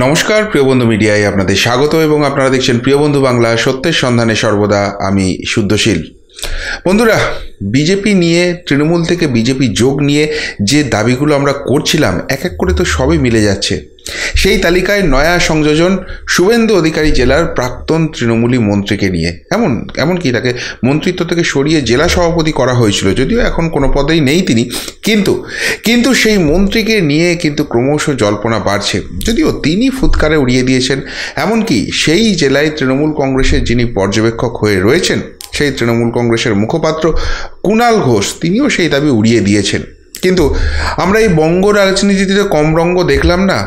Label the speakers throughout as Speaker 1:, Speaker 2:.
Speaker 1: নমস্কার প্রিয় বন্ধু মিডিয়ায় আপনাদের স্বাগত এবং আপনারা দেখছেন প্রিয় বন্ধু বাংলা সত্যের সন্ধানে সর্বদা আমি শুদ্ধশীল। বন্ধুরা, বিজেপি নিয়ে তৃণমূল থেকে বিজেপি যোগ নিয়ে যে দাবিগুলো আমরা করছিলাম এক এক করে তো সবই মিলে যাচ্ছে। সেই তালিকায় নয়া সংযোজন শুভেন্দু অধিকারী জেলার প্রাক্তন তৃণমূলী মন্ত্রীকে নিয়ে, এমনকি তাকে মন্ত্রিত্ব থেকে সরিয়ে জেলা সভাপতি করা হয়েছিল, যদিও এখন কোনো পদেই নেই তিনি, কিন্তু সেই মন্ত্রীকে নিয়ে কিন্তু ক্রমশ জল্পনা বাড়ছে। যদিও তিনি ফুৎকারে উড়িয়ে দিয়েছেন, এমনকি সেই জেলায় তৃণমূল কংগ্রেসের যিনি পর্যবেক্ষক হয়ে রয়েছেন, সেই তৃণমূল কংগ্রেসের মুখপাত্র কুণাল ঘোষ, তিনিও সেই দাবি উড়িয়ে দিয়েছেন। কিন্তু আমরা এই বঙ্গ রাজনীতিতে কম রঙ্গ দেখলাম না।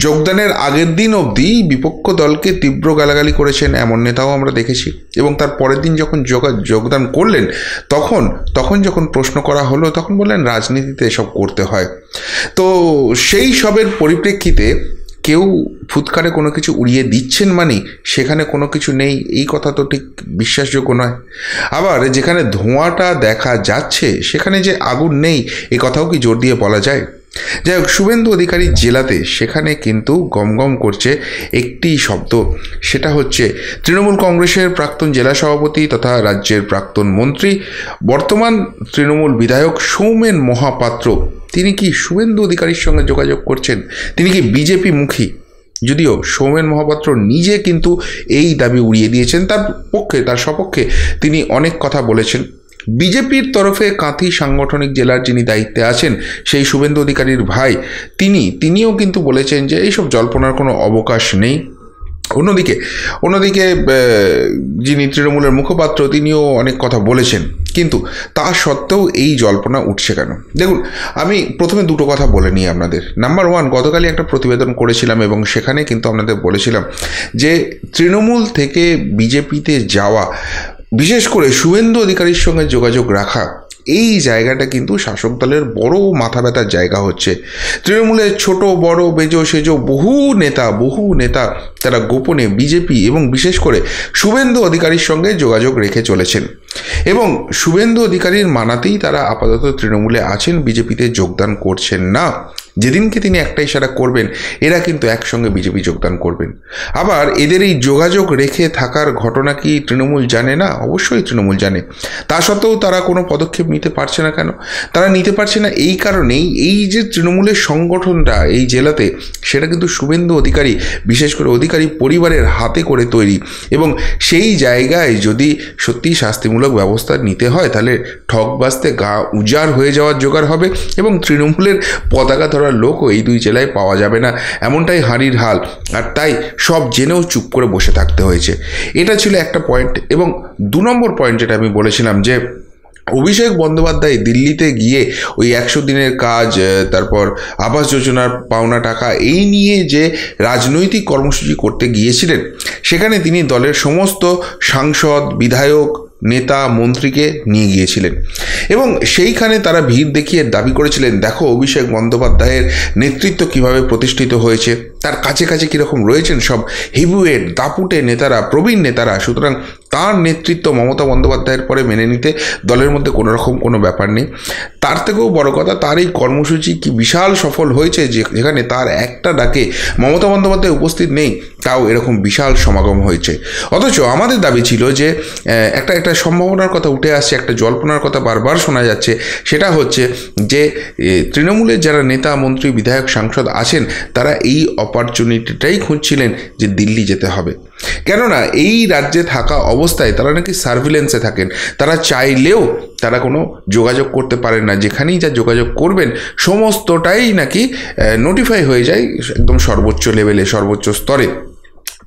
Speaker 1: যোগদানের আগের দিন অবধি বিপক্ষ দলকে তীব্র গালাগালি করেছেন এমন নেতাও আমরা দেখেছি, এবং তার পরের দিন যখন যোগদান করলেন তখন যখন প্রশ্ন করা হলো তখন বললেন রাজনীতিতে এসব করতে হয়। তো সেই সবের পরিপ্রেক্ষিতে কেউ ফুৎকারে কোনো কিছু উড়িয়ে দিচ্ছেন মানে সেখানে কোনো কিছু নেই, এই কথা তো ঠিক বিশ্বাসযোগ্য নয়। আবার যেখানে ধোঁয়াটা দেখা যাচ্ছে সেখানে যে আগুন নেই এই কথাও কি জোর দিয়ে বলা যায়? যাই হোক, শুভেন্দু অধিকারী জেলাতে সেখানে কিন্তু গমগম করছে একটি শব্দ, সেটা হচ্ছে তৃণমূল কংগ্রেসের প্রাক্তন জেলা সভাপতি তথা রাজ্যের প্রাক্তন মন্ত্রী, বর্তমান তৃণমূল বিধায়ক সৌমেন মহাপাত্র। তিনি কি শুভেন্দু অধিকারীর সঙ্গে যোগাযোগ করছেন? তিনি কি বিজেপি মুখী? যদিও সৌমেন মহাপাত্র নিজে কিন্তু এই দাবি উড়িয়ে দিয়েছেন। তার সপক্ষে তিনি অনেক কথা বলেছেন। বিজেপির তরফে কাঁথি সাংগঠনিক জেলার যিনি দায়িত্বে আছেন, সেই শুভেন্দু অধিকারীর ভাই, তিনিও কিন্তু বলেছেন যে এইসব জল্পনার কোনো অবকাশ নেই। অন্যদিকে যিনি তৃণমূলের মুখপাত্র, তিনিও অনেক কথা বলেছেন, কিন্তু তা সত্ত্বেও এই জল্পনা উঠছে কেন? দেখুন, আমি প্রথমে দুটো কথা বলে নিই আপনাদের। নাম্বার ওয়ান, গতকালই একটা প্রতিবেদন করেছিলাম এবং সেখানে কিন্তু আপনাদের বলেছিলাম যে তৃণমূল থেকে বিজেপিতে যাওয়া, বিশেষ করে শুভেন্দু অধিকারীর সঙ্গে যোগাযোগ রাখা, এই জায়গাটা কিন্তু শাসক দলের বড় মাথা ব্যথার জায়গা হচ্ছে। তৃণমূলের ছোট বড় বেজো সেজো বহু নেতা তারা গোপনে বিজেপি এবং বিশেষ করে শুভেন্দু অধিকারীর সঙ্গে যোগাযোগ রেখে চলেছেন, এবং শুভেন্দু অধিকারীর মানাতেই তারা আপাতত তৃণমূলে আছেন, বিজেপিতে যোগদান করছেন না। যেদিনকে তিনি একটা ইশারা করবেন এরা কিন্তু একসঙ্গে বিজেপি যোগদান করবেন। আবার এদের এই যোগাযোগ রেখে থাকার ঘটনা কি তৃণমূল জানে না? অবশ্যই তৃণমূল জানে। তা সত্ত্বেও তারা কোনো পদক্ষেপ নিতে পারছে না কেন? তারা নিতে পারছে না এই কারণেই, এই যে তৃণমূলের সংগঠনটা এই জেলাতে, সেটা কিন্তু শুভেন্দু অধিকারী, বিশেষ করে অধিকারী পরিবারের হাতে করে তৈরি, এবং সেই জায়গায় যদি সত্যি শাস্তিমূলক ব্যবস্থা নিতে হয় তাহলে ঠকবাজতে গা উজাড় হয়ে যাওয়ার জোগাড় হবে, এবং তৃণমূলের পতাকা ধরার লোকও এই দুই জেলায় পাওয়া যাবে না, এমনটাই হাঁড়ির হাল। আর তাই সব জেনেও চুপ করে বসে থাকতে হয়েছে। এটা ছিল একটা পয়েন্ট। এবং 2 নম্বর পয়েন্ট যেটা আমি বলেছিলাম, যে অভিষেক বন্দ্যোপাধ্যায় দিল্লিতে গিয়ে ওই 100 দিনের কাজ, তারপর আবাস যোজনার পাওনা টাকা, এই নিয়ে যে রাজনৈতিক কর্মসূচি করতে গিয়েছিলেন, সেখানে তিনি দলের সমস্ত সাংসদ, বিধায়ক, নেতা, মন্ত্রীকে নিয়ে গিয়েছিলেন, এবং সেইখানে তারা ভিড় দেখিয়ে দাবি করেছিলেন, দেখো অভিষেক বন্দ্যোপাধ্যায়ের নেতৃত্ব কিভাবে প্রতিষ্ঠিত হয়েছে, তার কাছে কীরকম রয়েছেন সব হেভিওয়েট দাপুটে নেতারা, প্রবীণ নেতারা। সুতরাং তার নেতৃত্ব মমতা বন্দ্যোপাধ্যায়ের পরে মেনে নিতে দলের মধ্যে কোনো ব্যাপার নেই। তার থেকেও বড় কথা, তার এই কর্মসূচি কি বিশাল সফল হয়েছে, যেখানে তার একটা ডাকে মমতা বন্দ্যোপাধ্যায় উপস্থিত নেই, তাও এরকম বিশাল সমাগম হয়েছে। অথচ আমাদের দাবি ছিল যে একটা সম্ভাবনার কথা উঠে আসছে, একটা জল্পনার কথা বারবার শোনা যাচ্ছে, সেটা হচ্ছে যে তৃণমূলের যারা নেতা, মন্ত্রী, বিধায়ক, সাংসদ আছেন, তারা এই অপরচুনিটিটাই খুঁজছিলেন যে দিল্লি যেতে হবে। কেননা এই রাজ্যে থাকা অবস্থায় তারা নাকি সার্ভিলেন্সে থাকেন, তারা চাইলেও তারা কোনো যোগাযোগ করতে পারেন না, যেখানেই যা যোগাযোগ করবেন সমস্তটাই নাকি নোটিফাই হয়ে যায় একদম সর্বোচ্চ লেভেলে, সর্বোচ্চ স্তরে।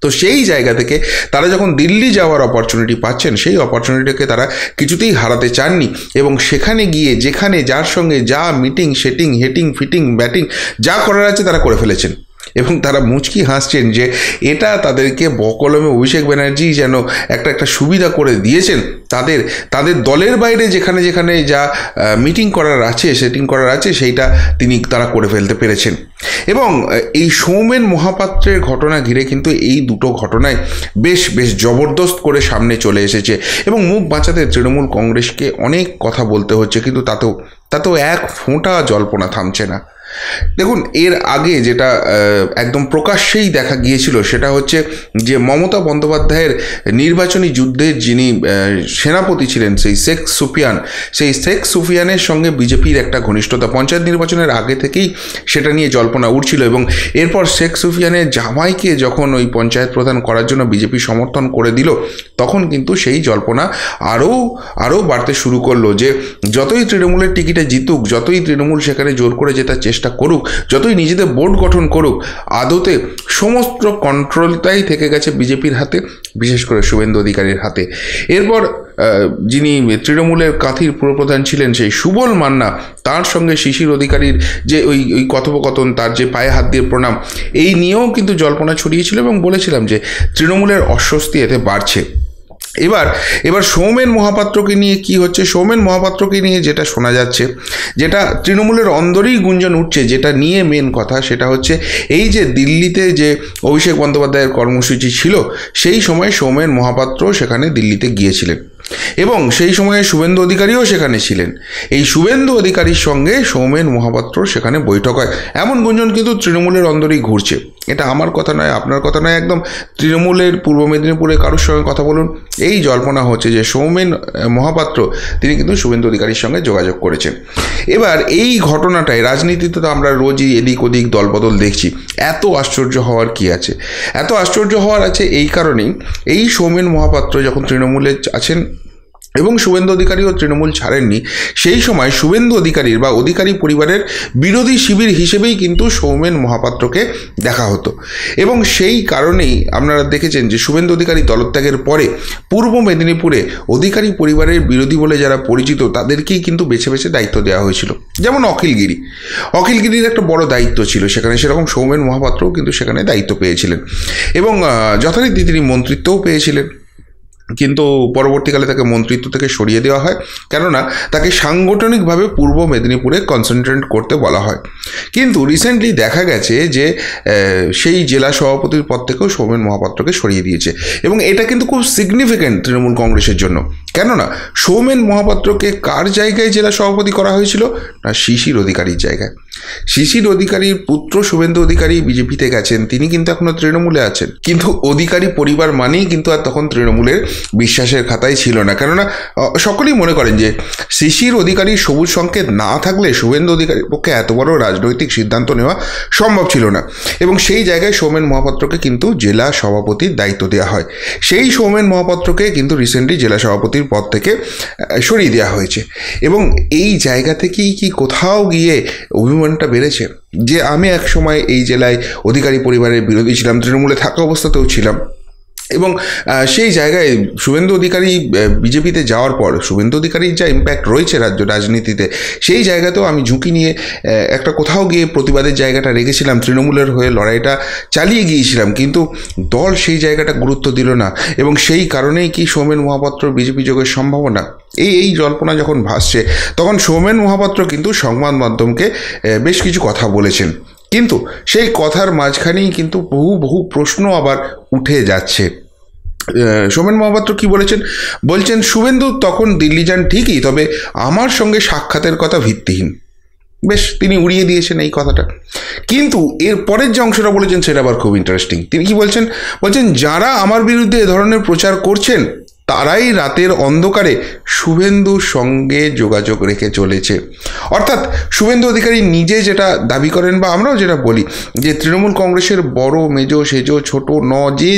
Speaker 1: তো সেই জায়গা থেকে তারা যখন দিল্লি যাওয়ার অপরচুনিটি পাচ্ছেন, সেই অপরচুনিটিকে তারা কিছুতেই হারাতে চাননি, এবং সেখানে গিয়ে যেখানে যার সঙ্গে যা meeting, setting, hating, fitting, batting যা করার আছে তারা করে ফেলেছেন, এবং তারা মুচকি হাসছেন যে এটা তাদেরকে বকলমে অভিষেক ব্যানার্জি যেন একটা সুবিধা করে দিয়েছেন। তাদের দলের বাইরে যেখানে যা মিটিং করার আছে, সেটিং করার আছে, সেইটা তারা করে ফেলতে পেরেছেন। এবং এই সৌমেন মহাপাত্রের ঘটনা ঘিরে কিন্তু এই দুটো ঘটনায় বেশ জবরদস্ত করে সামনে চলে এসেছে, এবং মুখ বাঁচাতে তৃণমূল কংগ্রেসকে অনেক কথা বলতে হচ্ছে, কিন্তু তাতেও এক ফোঁটা জল্পনা থামছে না। দেখুন, এর আগে যেটা একদম প্রকাশ্যেই দেখা গিয়েছিল সেটা হচ্ছে যে মমতা বন্দ্যোপাধ্যায়ের নির্বাচনী যুদ্ধের যিনি সেনাপতি ছিলেন সেই শেখ সুফিয়ানের সঙ্গে বিজেপির একটা ঘনিষ্ঠতা পঞ্চায়েত নির্বাচনের আগে থেকেই সেটা নিয়ে জল্পনা উঠছিল, এবং এরপর শেখ সুফিয়ানের জামাইকে যখন ওই পঞ্চায়েত প্রধান করার জন্য বিজেপি সমর্থন করে দিল, তখন কিন্তু সেই জল্পনা আরও বাড়তে শুরু করলো যে যতই তৃণমূলের টিকিটে জিতুক, যতই তৃণমূল সেখানে জোর করে জেতার চেষ্টা করুক, যতই নিজেদের বোর্ড গঠন করুক, আদতে সমস্ত কন্ট্রোলটাই থেকে গেছে বিজেপির হাতে, বিশেষ করে শুভেন্দু অধিকারীর হাতে। এরপর যিনি তৃণমূলের কাঁথির পুরপ্রধান ছিলেন সেই সুবল মান্না, তার সঙ্গে শিশির অধিকারীর যে ওই কথোপকথন, তার যে পায়ে হাত দিয়ে প্রণাম, এই নিয়েও কিন্তু জল্পনা ছড়িয়েছিল এবং বলেছিলাম যে তৃণমূলের অস্বস্তি এতে বাড়ছে। এবার সৌমেন মহাপাত্রকে নিয়ে কি হচ্ছে? সৌমেন মহাপাত্রকে নিয়ে যেটা শোনা যাচ্ছে, যেটা তৃণমূলের অন্দরেই গুঞ্জন উঠছে, যেটা নিয়ে মেন কথা, সেটা হচ্ছে এই যে দিল্লিতে যে অভিষেক বন্দ্যোপাধ্যায়ের কর্মসূচি ছিল, সেই সময় সৌমেন মহাপাত্র সেখানে দিল্লিতে গিয়েছিলেন এবং সেই সময়ে শুভেন্দু অধিকারীও সেখানে ছিলেন। এই শুভেন্দু অধিকারীর সঙ্গে সৌমেন মহাপাত্র সেখানে বৈঠক হয়, এমন গুঞ্জন কিন্তু তৃণমূলের অন্দরেই ঘুরছে। এটা আমার কথা নয়, আপনার কথা নয়, একদম তৃণমূলের পূর্ব মেদিনীপুরে কারোর সঙ্গে কথা বলুন, এই জল্পনা হচ্ছে যে সৌমেন মহাপাত্র তিনি কিন্তু শুভেন্দু অধিকারীর সঙ্গে যোগাযোগ করেছেন। এবার এই ঘটনাটায় রাজনীতিতে তো আমরা রোজই এদিক ওদিক দলবদল দেখছি, এত আশ্চর্য হওয়ার কি আছে? এত আশ্চর্য হওয়ার আছে এই কারণেই, এই সৌমেন মহাপাত্র যখন তৃণমূলে আছেন এবং শুভেন্দু অধিকারীও তৃণমূল ছাড়েননি, সেই সময় শুভেন্দু অধিকারীর বা অধিকারী পরিবারের বিরোধী শিবির হিসেবেই কিন্তু সৌমেন মহাপাত্রকে দেখা হতো। এবং সেই কারণেই আপনারা দেখেছেন যে শুভেন্দু অধিকারী দলত্যাগের পরে পূর্ব মেদিনীপুরে অধিকারী পরিবারের বিরোধী বলে যারা পরিচিত তাদেরকেই কিন্তু বেছে বেছে দায়িত্ব দেওয়া হয়েছিল। যেমন অখিলগিরির একটা বড় দায়িত্ব ছিল সেখানে, সেরকম সৌমেন মহাপাত্রও কিন্তু সেখানে দায়িত্ব পেয়েছিলেন এবং যথারীতি তিনি মন্ত্রিত্বও পেয়েছিলেন। কিন্তু পরবর্তীকালে তাকে মন্ত্রিত্ব থেকে সরিয়ে দেওয়া হয়, কেননা তাকে সাংগঠনিকভাবে পূর্ব মেদিনীপুরে কনসেন্ট্রেট করতে বলা হয়। কিন্তু রিসেন্টলি দেখা গেছে যে সেই জেলা সভাপতির পদ থেকেও সৌমেন মহাপাত্রকে সরিয়ে দিয়েছে এবং এটা কিন্তু খুব সিগনিফিক্যান্ট তৃণমূল কংগ্রেসের জন্য। কেননা সৌমেন মহাপাত্রকে কার জায়গায় জেলা সভাপতি করা হয়েছিল? না, শিশির অধিকারীর জায়গায়। শিশির অধিকারীর পুত্র শুভেন্দু অধিকারী বিজেপিতে গেছেন, তিনি কিন্তু এখনো তৃণমূলে আছেন, কিন্তু অধিকারী পরিবার মানেই কিন্তু আর তখন তৃণমূলের বিশ্বাসের খাতায় ছিল না। কেননা সকলেই মনে করেন যে শিশির অধিকারীর সবুজ সংকেত না থাকলে শুভেন্দু অধিকারীর পক্ষে এত বড় রাজনৈতিক সিদ্ধান্ত নেওয়া সম্ভব ছিল না এবং সেই জায়গায় সৌমেন মহাপাত্রকে কিন্তু জেলা সভাপতির দায়িত্ব দেওয়া হয়। সেই সৌমেন মহাপাত্রকে কিন্তু রিসেন্টলি জেলা সভাপতির পদ থেকে সরিয়ে দেওয়া হয়েছে এবং এই জায়গা থেকেই কি কোথাও গিয়ে অভিমানটা বেড়েছে যে আমি এক সময় এই জেলায় অধিকারী পরিবারের বিরোধী ছিলাম, তৃণমূলে থাকা অবস্থাতেও ছিলাম এবং সেই জায়গায় শুভেন্দু অধিকারী বিজেপিতে যাওয়ার পর শুভেন্দু অধিকারীর যা ইম্প্যাক্ট রয়েছে রাজ্য রাজনীতিতে, সেই জায়গাতেও আমি ঝুঁকি নিয়ে একটা কোথাও গিয়ে প্রতিবাদের জায়গাটা রেখেছিলাম, তৃণমূলের হয়ে লড়াইটা চালিয়ে গিয়েছিলাম, কিন্তু দল সেই জায়গাটা গুরুত্ব দিল না এবং সেই কারণেই কি সৌমেন মহাপাত্র বিজেপি যোগের সম্ভাবনা, এই জল্পনা যখন ভাসছে তখন সৌমেন মহাপাত্র কিন্তু সংবাদ মাধ্যমকে বেশ কিছু কথা বলেছেন। কিন্তু সেই কথার মাঝখানেই কিন্তু বহু প্রশ্ন আবার উঠে যাচ্ছে। সৌমেন মহাপাত্র কি বলছেন শুভেন্দু তখন দিল্লি যান ঠিকই, তবে আমার সঙ্গে সাক্ষাতের কথা ভিত্তিহীন। বেশ, তিনি উড়িয়ে দিয়েছেন এই কথাটা, কিন্তু এর পরের যে অংশটা বলেছেন সেটা আবার খুব ইন্টারেস্টিং। তিনি কি বলছেন যারা আমার বিরুদ্ধে এ ধরনের প্রচার করছেন তারাই রাতের অন্ধকারে শুভেন্দুর সঙ্গে যোগাযোগ রেখে চলেছে। অর্থাৎ শুভেন্দু অধিকারী নিজে যেটা দাবি করেন বা আমরাও যেটা বলি যে তৃণমূল কংগ্রেসের বড় মেজো সেজো ছোট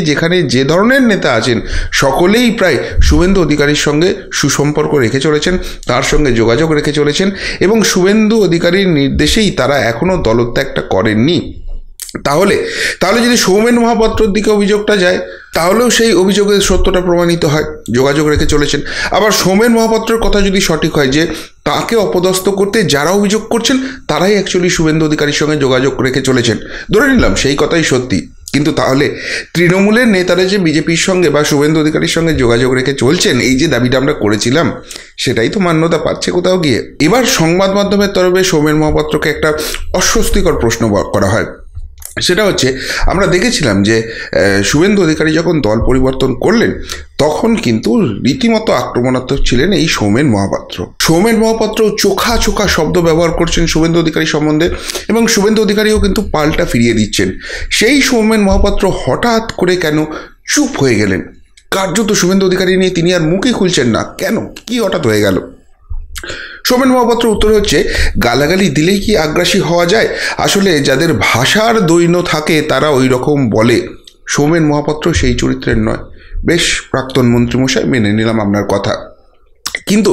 Speaker 1: যেখানে যে ধরনের নেতা আছেন সকলেই প্রায় শুভেন্দু অধিকারীর সঙ্গে সুসম্পর্ক রেখে চলেছেন, তার সঙ্গে যোগাযোগ রেখে চলেছেন এবং শুভেন্দু অধিকারীর নির্দেশেই তারা এখনও দলত্যাগটা করেননি। তাহলে যদি সৌমেন মহাপাত্রর দিকে অভিযোগটা যায় তাহলেও সেই অভিযোগের সত্যটা প্রমাণিত হয়, যোগাযোগ রেখে চলেছেন। আবার সৌমেন মহাপাত্রের কথা যদি সঠিক হয় যে তাকে অপদস্থ করতে যারা অভিযোগ করছেন তারাই অ্যাকচুয়ালি শুভেন্দু অধিকারীর সঙ্গে যোগাযোগ রেখে চলেছেন, ধরে নিলাম সেই কথাই সত্যি, কিন্তু তাহলে তৃণমূলের নেতারা যে বিজেপির সঙ্গে বা শুভেন্দু অধিকারীর সঙ্গে যোগাযোগ রেখে চলছেন, এই যে দাবিটা আমরা করেছিলাম সেটাই তো মান্যতা পাচ্ছে কোথাও গিয়ে। এবার সংবাদ মাধ্যমের তরফে সৌমেন মহাপাত্রকে একটা অস্বস্তিকর প্রশ্ন করা হয় সেটা হচ্ছে আমরা দেখেছিলাম যে শুভেন্দু অধিকারী যখন দল পরিবর্তন করলেন তখন কিন্তু রীতিমতো আক্রমণাত্মক ছিলেন এই সৌমেন মহাপাত্র। সৌমেন মহাপাত্র চোখা চোখা শব্দ ব্যবহার করছেন শুভেন্দু অধিকারী সম্বন্ধে, এবং শুভেন্দু অধিকারীও কিন্তু পাল্টা ফিরিয়ে দিচ্ছেন। সেই সৌমেন মহাপাত্র হঠাৎ করে কেন চুপ হয়ে গেলেন? কার্যত শুভেন্দু অধিকারী নিয়ে তিনি আর মুখই খুলছেন না কেন? কি হঠাৎ হয়ে গেল? সৌমেন মহাপাত্র উত্তর হচ্ছে, গালাগালি দিলেই কি আগ্রাসী হওয়া যায়? আসলে যাদের ভাষার দৈন্য থাকে তারা ওই রকম বলে। সৌমেন মহাপাত্র সেই চরিত্রের নয়। বেশ প্রাক্তন মন্ত্রীমশাই, মেনে নিলাম আপনার কথা, কিন্তু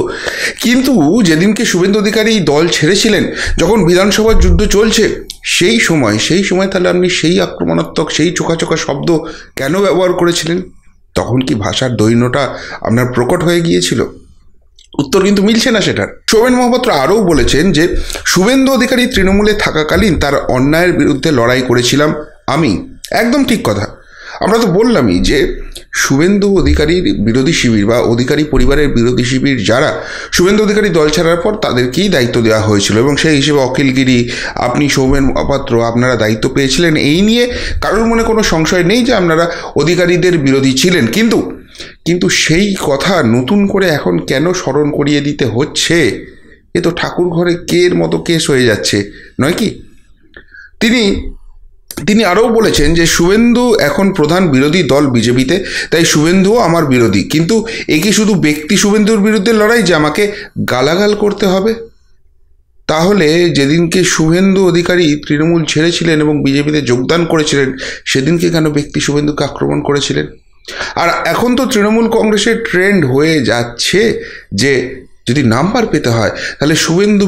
Speaker 1: কিন্তু যেদিনকে শুভেন্দু অধিকারী দল ছেড়েছিলেন, যখন বিধানসভার যুদ্ধ চলছে, সেই সময় তাহলে আপনি সেই আক্রমণাত্মক, সেই চোখা চোখা শব্দ কেন ব্যবহার করেছিলেন? তখন কি ভাষার দৈন্যটা আপনার প্রকট হয়ে গিয়েছিল? উত্তর কিন্তু মিলছে না সেটার। সৌমেন মহাপাত্র আরও বলেছেন যে শুভেন্দু অধিকারী তৃণমূলে থাকাকালীন তার অন্যায়ের বিরুদ্ধে লড়াই করেছিলাম আমি। একদম ঠিক কথা। আমরা তো বললামই যে শুভেন্দু অধিকারীর বিরোধী শিবির বা অধিকারী পরিবারের বিরোধী শিবির যারা, শুভেন্দু অধিকারী দল ছাড়ার পর তাদেরকেই দায়িত্ব দেওয়া হয়েছিল, এবং সেই হিসেবে অখিলগিরি, আপনি, সৌমেন মহাপাত্র, আপনারা দায়িত্ব পেয়েছিলেন। এই নিয়ে কারোর মনে কোনো সংশয় নেই যে আপনারা অধিকারীদের বিরোধী ছিলেন। কিন্তু সেই কথা নতুন করে এখন কেন স্মরণ করিয়ে দিতে হচ্ছে? এ তো ঠাকুর ঘরে কের মতো কেস হয়ে যাচ্ছে, নয় কি? তিনি আরও বলেছেন যে শুভেন্দু এখন প্রধান বিরোধী দল বিজেপিতে, তাই শুভেন্দুও আমার বিরোধী। কিন্তু এ কি শুধু ব্যক্তি শুভেন্দুর বিরুদ্ধে লড়াই যে আমাকে গালাগাল করতে হবে? তাহলে যেদিনকে শুভেন্দু অধিকারী তৃণমূল ছেড়েছিলেন এবং বিজেপিতে যোগদান করেছিলেন, সেদিনকে কেন ব্যক্তি শুভেন্দুকে আক্রমণ করেছিলেন? আর এখন তো তৃণমূল কংগ্রেসের ট্রেন্ড হয়ে যাচ্ছে যে যদি নাম্বার পেতে হয় তাহলে শুভেন্দু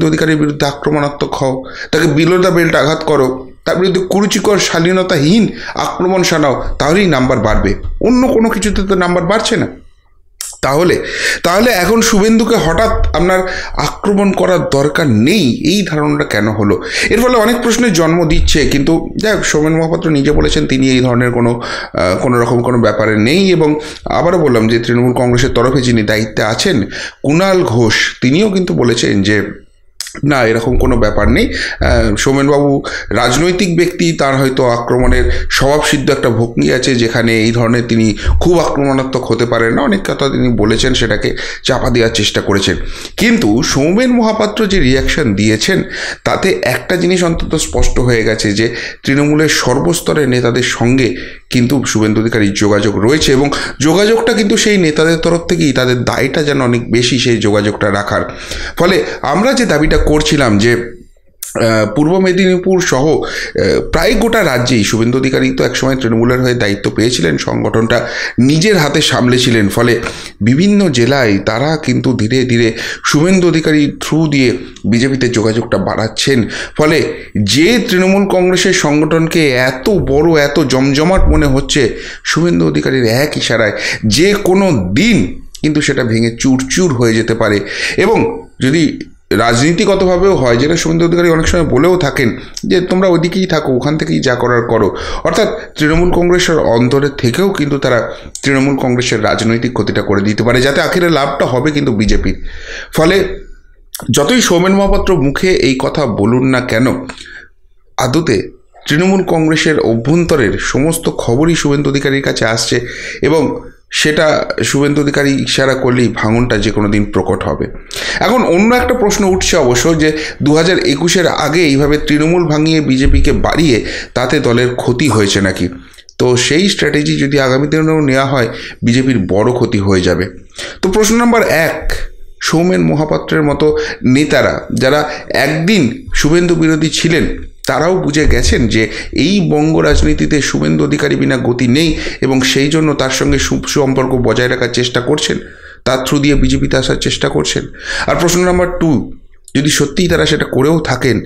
Speaker 1: অধিকারীর বিরুদ্ধে আক্রমণাত্মক হও, তাকে বিলো দ্য বেল্ট আঘাত করো, তার বিরুদ্ধে কুরুচিকর শালীনতাহীন আক্রমণ শানাও, তাহলেই নাম্বার বাড়বে। অন্য কোনো কিছুতে তো নাম্বার বাড়ছে না। তাহলে এখন শুভেন্দুকে হঠাৎ আপনার আক্রমণ করার দরকার নেই, এই ধারণাটা কেন হলো? এর ফলে অনেক প্রশ্নের জন্ম দিচ্ছে। কিন্তু যাই হোক, সৌমেন মহাপাত্র নিজে বলেছেন তিনি এই ধরনের কোনো রকম কোনো ব্যাপারে নেই। এবং আবারও বললাম যে তৃণমূল কংগ্রেসের তরফে যিনি দায়িত্বে আছেন, কুণাল ঘোষ, তিনিও কিন্তু বলেছেন যে না, এরকম কোনো ব্যাপার নেই। সৌমেনবাবু রাজনৈতিক ব্যক্তি, তার হয়তো আক্রমণের স্বভাবসিদ্ধ একটা ভঙ্গি আছে যেখানে এই ধরনের তিনি খুব আক্রমণাত্মক হতে পারেন না। অনেক কথা তিনি বলেছেন, সেটাকে চাপা দেওয়ার চেষ্টা করেছেন। কিন্তু সৌমেন মহাপাত্র যে রিয়াকশন দিয়েছেন তাতে একটা জিনিস অন্তত স্পষ্ট হয়ে গেছে যে তৃণমূলের সর্বস্তরের নেতাদের সঙ্গে কিন্তু শুভেন্দু অধিকারীর যোগাযোগ রয়েছে, এবং যোগাযোগটা কিন্তু সেই নেতাদের তরফ থেকেই, তাদের দায়টা যেন অনেক বেশি সেই যোগাযোগটা রাখার। ফলে আমরা যে দাবিটা করছিলাম যে পূর্ব মেদিনীপুর সহ প্রায় গোটা রাজ্যেই শুভেন্দু অধিকারী তো একসময় তৃণমূলের হয়ে দায়িত্ব পেয়েছিলেন, সংগঠনটা নিজের হাতে সামলেছিলেন। ফলে বিভিন্ন জেলায় তারা কিন্তু ধীরে ধীরে শুভেন্দু অধিকারী থ্রু দিয়ে বিজেপিতে যোগাযোগটা বাড়াচ্ছেন। ফলে যে তৃণমূল কংগ্রেসের সংগঠনকে এত বড়, এত জমজমাট মনে হচ্ছে, শুভেন্দু অধিকারীর এক ইশারায় যে কোনো দিন কিন্তু সেটা ভেঙে চুরচুর হয়ে যেতে পারে। এবং যদি রাজনীতিগতভাবেও হয়, যেটা শুভেন্দু অধিকারী অনেক সময় বলেও থাকেন যে তোমরা ওদিকেই থাকো, ওখান থেকেই যা করার করো, অর্থাৎ তৃণমূল কংগ্রেসের অন্তরের থেকেও কিন্তু তারা তৃণমূল কংগ্রেসের রাজনৈতিক ক্ষতিটা করে দিতে পারে, যাতে আখেরে লাভটা হবে কিন্তু বিজেপির। ফলে যতই সৌমেন মহাপাত্র মুখে এই কথা বলুন না কেন, আদতে তৃণমূল কংগ্রেসের অভ্যন্তরের সমস্ত খবরই শুভেন্দু অধিকারীর কাছে আসছে, এবং সেটা শুভেন্দু অধিকারী ইশারা করলেই ভাঙনটা যে কোনো দিন প্রকট হবে। এখন অন্য একটা প্রশ্ন উঠছে অবশ্য, যে 2021-এর আগে এইভাবে তৃণমূল ভাঙিয়ে বিজেপিকে বাড়িয়ে তাতে দলের ক্ষতি হয়েছে নাকি? তো সেই স্ট্র্যাটেজি যদি আগামী দিনেও নেওয়া হয়, বিজেপির বড় ক্ষতি হয়ে যাবে। তো প্রশ্ন নম্বর 1, সৌমেন মহাপাত্রের মতো নেতারা যারা একদিন শুভেন্দু বিরোধী ছিলেন, তারাও বুঝে গেছেন যে এই বঙ্গ রাজনীতিতে শুভেন্দু অধিকারী বিনা গতি নেই, এবং সেই জন্য তার সঙ্গে সুসম্পর্ক বজায় রাখার চেষ্টা করছেন, তার থ্রু দিয়ে বিজেপিতে আসার চেষ্টা করছেন। আর প্রশ্ন নাম্বার 2, যদি সত্যিই তারা সেটা করেও থাকেন,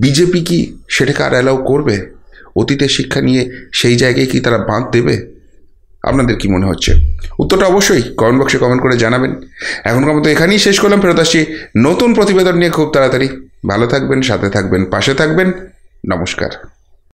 Speaker 1: বিজেপি কি সেটাকে আর অ্যালাউ করবে? অতীতের শিক্ষা নিয়ে সেই জায়গায় কি তারা বাঁধ দেবে? আপনাদের কি মনে হচ্ছে? উত্তরটা অবশ্যই কমেন্ট বক্সে কমেন্ট করে জানাবেন। এখনকার মতো এখানেই শেষ করলাম, ফেরত আসছি নতুন প্রতিবেদন নিয়ে খুব তাড়াতাড়ি। ভালো থাকবেন, সাথে থাকবেন, পাশে থাকবেন। নমস্কার।